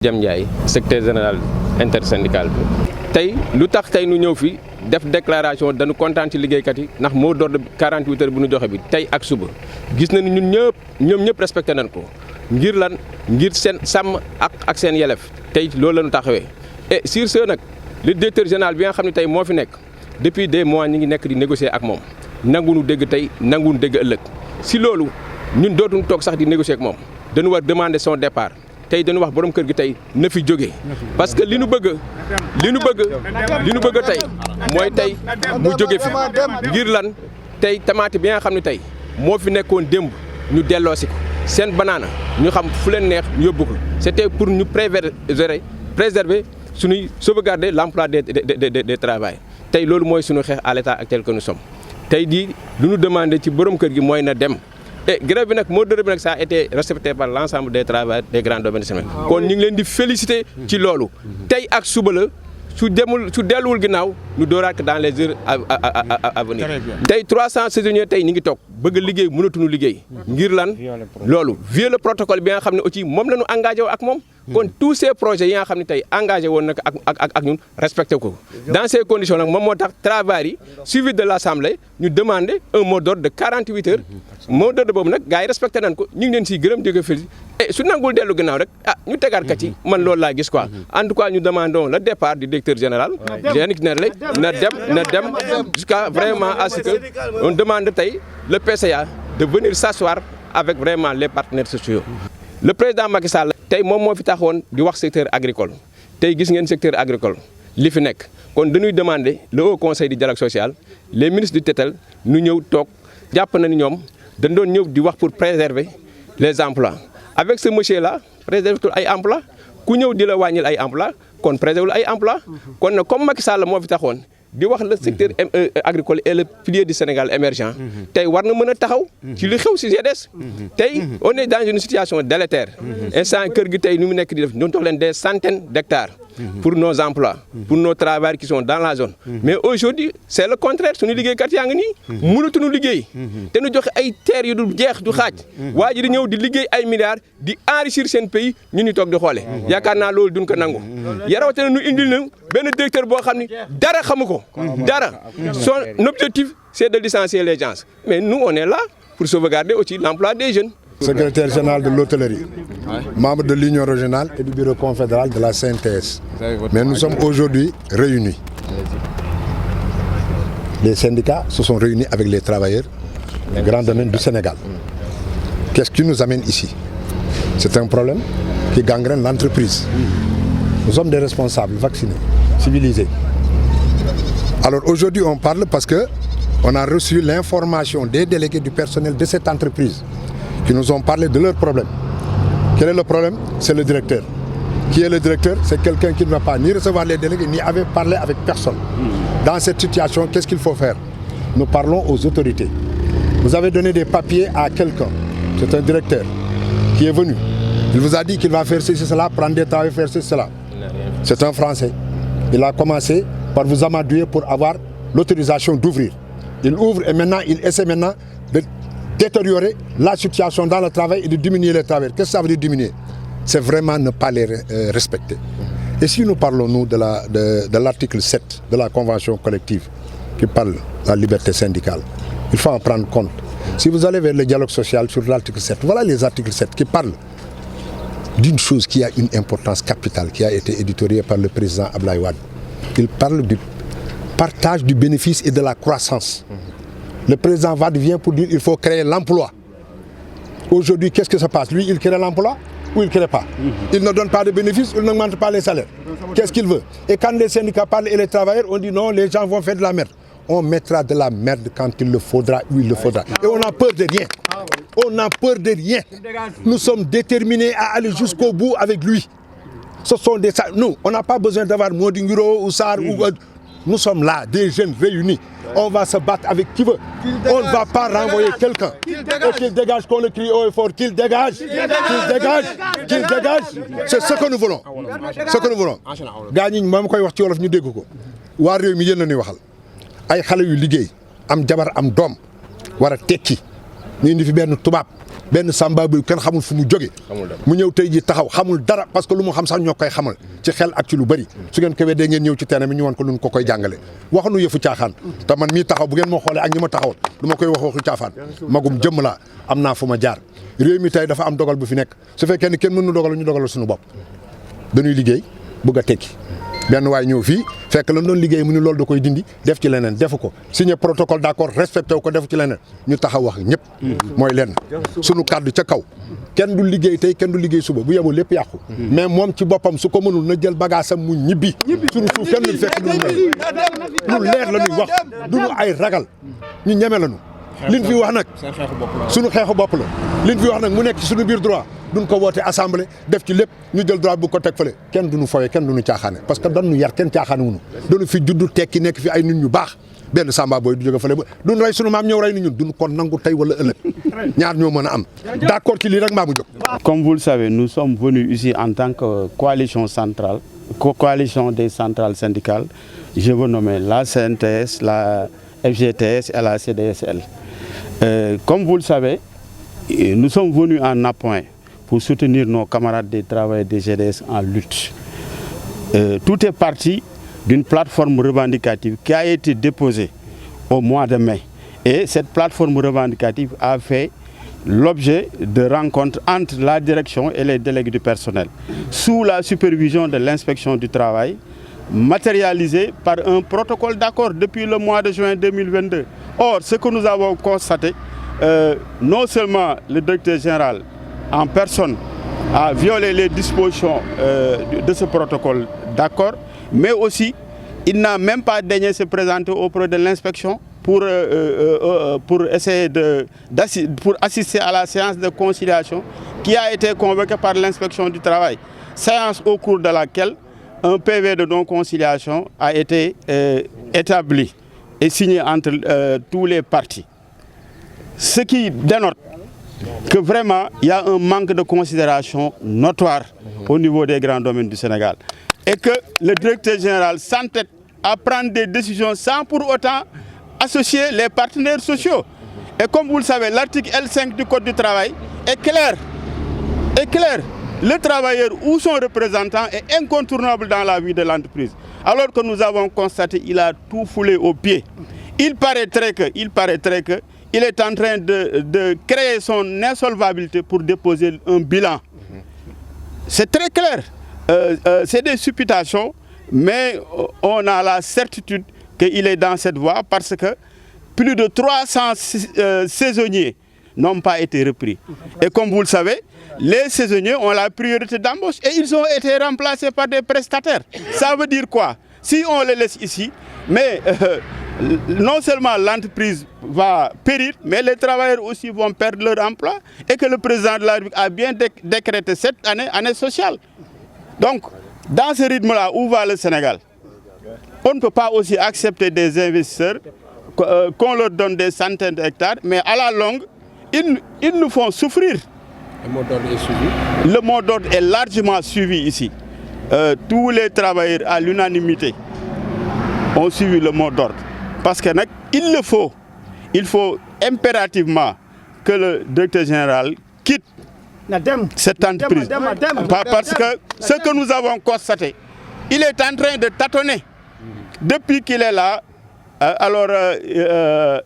Jam Ndiaye secrétaire général intersyndical bi tey lu tax tey nu ñëw fi def déclaration dañu kontaan ci liggéeykat yi ndax moo door de 48 heures bu ñu joxe bi tey ak suba gis nañu ñoom ñëpp respecté nañ ko ngir lan ngir seen sàmm ak seen yelef tey loolu la ñu taxawee. Et sur ce nag le directeur général bi nga xam ne tey moo fi nekk depuis des mois ñi ngi nekk di négocier ak moom nanguñu dégg tey nanguñu dégg ëllëg si loolu ñun dootuñu toog sax di négocier ak moom dañu war demander son départ. tey dañu wax borom kër gi tey na fi jógee parce que li nu bëgg tey mooy tey mu jóge fi ngir lan tey tamaate bi nga xam ne tey moo fi nekkoon démb ñu delloosi ko seen banaana ñu xam fu leen neex ñu yóbbu ko c'était pour ñu préserver suñuy sauvegarder l'emploi des travailleurs tey loolu mooy suñu xeex à l'état actuel que nous sommes tey di lu ñu demandé ci borom kër gi mooy na dem. Et grève bi nag moo dër bi nag ça a été respecté par l'ensemble des travailleurs des grands domaines de semaine kon ñu ngi leen di féliciter ci loolu tey ak suba la su delluwul ginnaaw ñu dooraat ko dans les heures à venir tey 300 saisonniers tey ñu ngi toog bëgg a liggéey mënatuñu liggéey ngir lan loolu via le protocole bi nga xam ne aussi moom la ñu engagé wu ak moom kon tous ces projets yi nga xam ne tey engagé woon nag ak ñun respecté ko dans ces conditions nag moom moo tax travail yi suivi de l'assemblée ñu demandé un mot d'ordre de 48 heures mot d'ordre boobu nag gars yi respecté nañ ko ñu ngi leen siy gërëm di ko félicité et su nangul dellu gannaaw rek ñu tegaat kat ci man loolu laa gis quoi en tout cas ñu demandons le départ du directeur général na dem jusqu'à vraiment à ce que on demande tey le PCA de venir s'asseoir avec vraiment les partenaires sociaux. Le président Macky Sall tey moom moo fi taxawoon di wax secteur agricole tey gis ngeen secteur agricole li fi nekk kon dañuy demander le haut conseil du dialogue social les ministres du tutelle nu ñëw toog jàpp na ni ñoom dañ doon ñëw di wax pour préserver les emplois avec ce monsieur là préserver ay emplois ku ñëw di la wàññil ay emplois kon préserver ay emplois kon nag comme Macky Sall moo fi taxawoon di wax le secteur agricole et le pilier du Sénégal émergent tey war na mën a taxaw ci li xew ci GDS tey on est dans une situation délétère instant kër gi tey ni mu nekk di def ñoo jox leen des centaines d'hectares pour nos emplois pour nos travailleurs qui sont dans la zone mais aujourd'hui c'est le contraire suñu liggéeykat yaa ngi nii mënatuñu liggéey te ñu joxe ay terres yu du jeex du xaaj waa ji di ñëw di liggéey ay milliards di enrichir seen pays ñu ni toog di xoole yaakaar naa loolu duñ ko nangu yarawate nu indil na benn directeur boo xam ni dara xamu ko dara son objectif c'est de licencier les gens mais nous on est là pour sauvegarder aussi l'emploi des jeunes. Secrétaire général de l'hôtellerie, membre de l'Union régionale et du bureau confédéral de la CNTS. Mais nous sommes aujourd'hui réunis. Les syndicats se sont réunis avec les travailleurs du grand domaine du Sénégal. Qu'est-ce qui nous amène ici? C'est un problème qui gangrène l'entreprise. Nous sommes des responsables vaccinés, civilisés. Alors aujourd'hui on parle parce que on a reçu l'information des délégués du personnel de cette entreprise qui nous ont parlé de leurs problèmes. Quel est le problème? C'est le directeur. Qui est le directeur? C'est quelqu'un qui ne va pas ni recevoir les délégués, ni avait parlé avec personne. Dans cette situation, qu'est-ce qu'il faut faire? Nous parlons aux autorités. Vous avez donné des papiers à quelqu'un. C'est un directeur qui est venu. Il vous a dit qu'il va faire ceci, cela, prendre des travaux, faire ceci, cela. C'est un Français. Il a commencé par vous amadouer pour avoir l'autorisation d'ouvrir. Il ouvre et maintenant, il essaie maintenant de détériorer la situation dans le travail et de diminuer les travailleurs. Qu'est-ce que ça veut dire diminuer? C'est vraiment ne pas les respecter. Et si nous parlons, nous, de l'article 7 de la Convention collective qui parle de la liberté syndicale, il faut en prendre compte. Si vous allez vers le dialogue social sur l'article 7, voilà les articles 7 qui parlent d'une chose qui a une importance capitale, qui a été éditoriée par le président Abdoulaye Wade. Il parle du partage du bénéfice et de la croissance. Le président Wade vient pour dire qu'il faut créer l'emploi. Aujourd'hui, qu'est-ce que ça passe? Lui, il crée l'emploi ou il ne crée pas? Il ne donne pas de bénéfices, il n'augmente pas les salaires. Qu'est-ce qu'il veut? Et quand les syndicats parlent et les travailleurs, on dit non, les gens vont faire de la merde. On mettra de la merde quand il le faudra, où il le faudra. Et on n'a peur de rien. On n'a peur de rien. Nous sommes déterminés à aller jusqu'au bout avec lui. Ce sont des... Nous, on n'a pas besoin d'avoir Modinguro ou Sarr ou... Nous sommes là, des jeunes réunis. On va se battre avec qui veut. On ne va pas renvoyer quelqu'un. Et qu'il dégage, qu'on le crie haut et fort. Qu'il dégage. Qu'il dégage. Qu'il dégage. C'est ce que nous voulons. Ce que nous voulons. Gars ñi moom koy wax ci wolof ñu dégg ko. Waa réew mi yéen la ñuy waxal. Ay xale yu liggéey am jabar am doom war a tekki ñu indi fi benn tubaab benn samba bu kenn xamul fu mu jóge mu ñëw tey ji taxaw xamul dara parce que lu mu xam sax ñoo koy xamal ci xel ak ci lu bëri su ngeen ko weddee ngeen ñëw ci terrain bi ñu wan ko lu ko koy jàngale waxuñu yëfu caaxaan te man mii taxaw bu ngeen ma xoolee ak ñi ma taxawal du ma koy wax waxu caaxaan magum jëmm laa am naa fu ma jaar réew mi tey dafa am dogal bu fi nekk su fekkee ni kenn mënu dogal ñu dogalal suñu bopp dañuy liggéey bëgg a tekki benn waay ñëw fii fekk lan doon liggéey mu ni loolu da koy dindi def ci leneen defu ko signé protocole d'accord respecté wu ko def ci leneen ñu taxaw wax ñëpp mooy lenn suñu kàddu ca kaw kenn du liggéey tey kenn du liggéey suba bu yeboo lépp yàqu mais moom ci boppam su ko mënul na jël bagaasam mu ñibbi suñu suuf kenn du fekk lu leer la ñuy wax duñu ay ragal ñu ñeme lañu liñ fi wax nag suñu xeexu bopp la liñ fi wax nag mu nekk ci suñu biir droit duñ ko woote assemblée def ci lépp ñu jël droit bu ko teg fële kenn duñu foye kenn duñu caaxaane parce que dañu yar kenn caaxaane wuñu dañu fi juddu tekki nekk fi ay nit ñu baax benn samba booy du jóge fële ba duñ rey suñu maam ñëw rey ni ñun duñ ko nangu tey wala ëllëg ñaar ñoo mën a am d'accord ci lii rek maa mu jóg. Comme vous le savez, nous sommes venus ici en tant que coalition centrale, coalition des centrales syndicales. Je veux nommer la CNTS, la FGTS et la CDSL. Comme vous le savez, nous sommes venus en appoint pour soutenir nos camarades des travailleurs des GDS en lutte. Tout est parti d'une plateforme revendicative qui a été déposée au mois de mai. Et cette plateforme revendicative a fait l'objet de rencontres entre la direction et les délégués du personnel, sous la supervision de l'inspection du travail, matérialisée par un protocole d'accord depuis le mois de juin 2022. Or, ce que nous avons constaté, non seulement le directeur général en personne a violé les dispositions de ce protocole d'accord, mais aussi il n'a même pas daigné se présenter auprès de l'inspection pour essayer pour assister à la séance de conciliation qui a été convoquée par l'inspection du travail. Séance au cours de laquelle un PV de non-conciliation a été établi et signé entre tous les partis. Ce qui dénote que vraiment il y a un manque de considération notoire au niveau des grands domaines du Sénégal. Et que le directeur général s'entête à prendre des décisions sans pour autant associer les partenaires sociaux. Et comme vous le savez, l'article L5 du Code du travail est clair. Le travailleur ou son représentant est incontournable dans la vie de l'entreprise. Alors que nous avons constaté qu'il a tout foulé aux pieds. Il paraîtrait qu'il est en train de créer son insolvabilité pour déposer un bilan. C'est très clair. C'est des supputations, mais on a la certitude qu'il est dans cette voie parce que plus de 300 saisonniers n'ont pas été repris. Et comme vous le savez, les saisonniers ont la priorité d'embauche et ils ont été remplacés par des prestataires. Ça veut dire quoi? Si on les laisse ici, mais non seulement l'entreprise va périr, mais les travailleurs aussi vont perdre leur emploi et que le président de la République a bien décrété cette année sociale. Donc, dans ce rythme-là, où va le Sénégal? On ne peut pas aussi accepter des investisseurs, qu'on leur donne des centaines d'hectares, mais à la longue, ils nous font souffrir. Le mot d'ordre est suivi? Le mot d'ordre est largement suivi ici. Tous les travailleurs à l'unanimité ont suivi le mot d'ordre. Parce que il faut impérativement que le directeur général quitte cette entreprise. Parce que ce que nous avons constaté, il est en train de tâtonner. Depuis qu'il est là,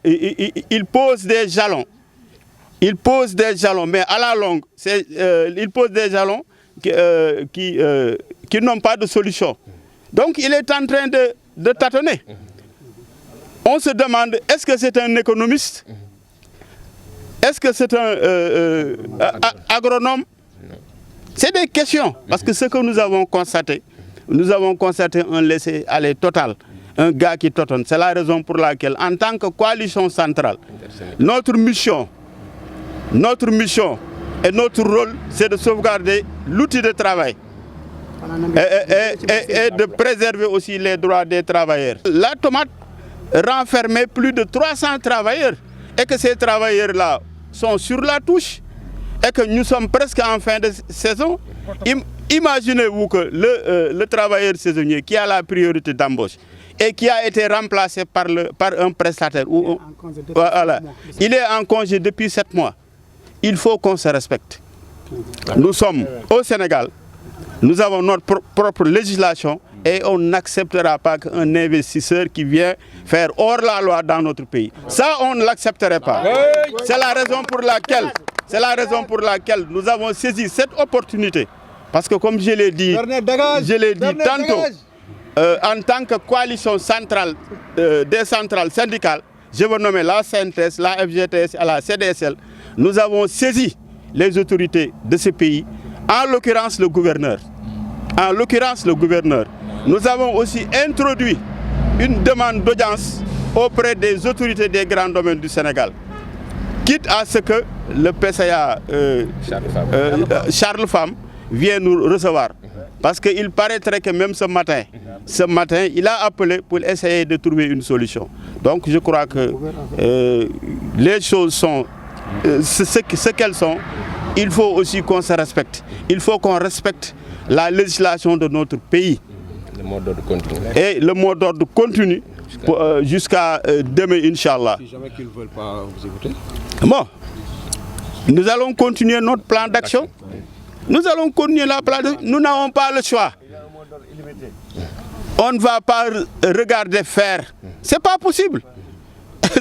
il pose des jalons. Il pose des jalons, mais à la longue, il pose des jalons qui n'ont pas de solution. Donc il est en train de tâtonner. On se demande, est-ce que c'est un économiste? Est-ce que c'est un agronome? C'est des questions, parce que ce que nous avons constaté un laisser-aller total, un gars qui tâtonne. C'est la raison pour laquelle, en tant que coalition centrale, notre mission et notre rôle, c'est de sauvegarder l'outil de travail et de préserver aussi les droits des travailleurs. La tomate renfermait plus de 300 travailleurs et que ces travailleurs-là sont sur la touche et que nous sommes presque en fin de saison. Imaginez-vous que le travailleur saisonnier qui a la priorité d'embauche et qui a été remplacé par un prestataire, il est en congé depuis 7 mois. il faut qu'on se respecte. Nous sommes au Sénégal, nous avons notre propre législation et on n'acceptera pas qu'un investisseur qui vient faire hors la loi dans notre pays. Ça, on ne l'accepterait pas. C'est la raison pour laquelle nous avons saisi cette opportunité. Parce que comme je l'ai dit tantôt, en tant que coalition centrale des centrales syndicales, je veux nommer la CNTS, la FGTS et la CDSL, nous avons saisi les autorités de ce pays, en l'occurrence le gouverneur. Nous avons aussi introduit une demande d'audience auprès des autorités des grands domaines du Sénégal, quitte à ce que le PCA Charles Fam vienne nous recevoir. Parce qu'il paraîtrait que même ce matin, il a appelé pour essayer de trouver une solution. Donc je crois que les choses sont ce qu'elles sont. Il faut aussi qu'on se respecte. Il faut qu'on respecte la législation de notre pays. Le mot d'ordre continue. Et le mot d'ordre continue jusqu'à demain, Inch'Allah. Si jamais qu'ils ne veulent pas vous écouter. Bon, nous allons continuer notre plan d'action. Nous allons continuer la plan d'action. Nous n'avons pas le choix. On ne va pas regarder faire. C'est pas possible.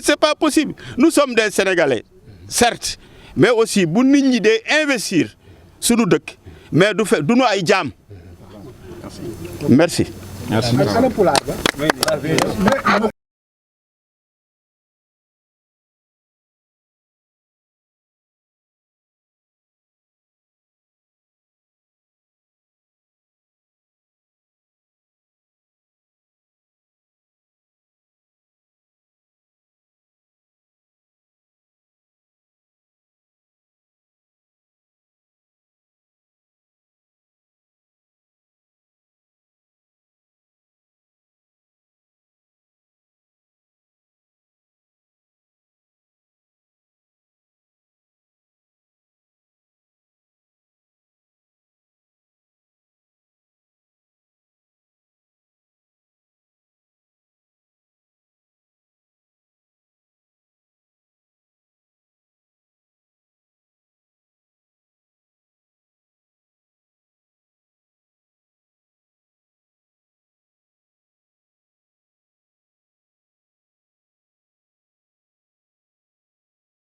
C'est pas possible. Nous sommes des Sénégalais, certes, mais aussi bu nit ñi dee investir suñu dëkk mais du fe du nu ay jaam. Merci.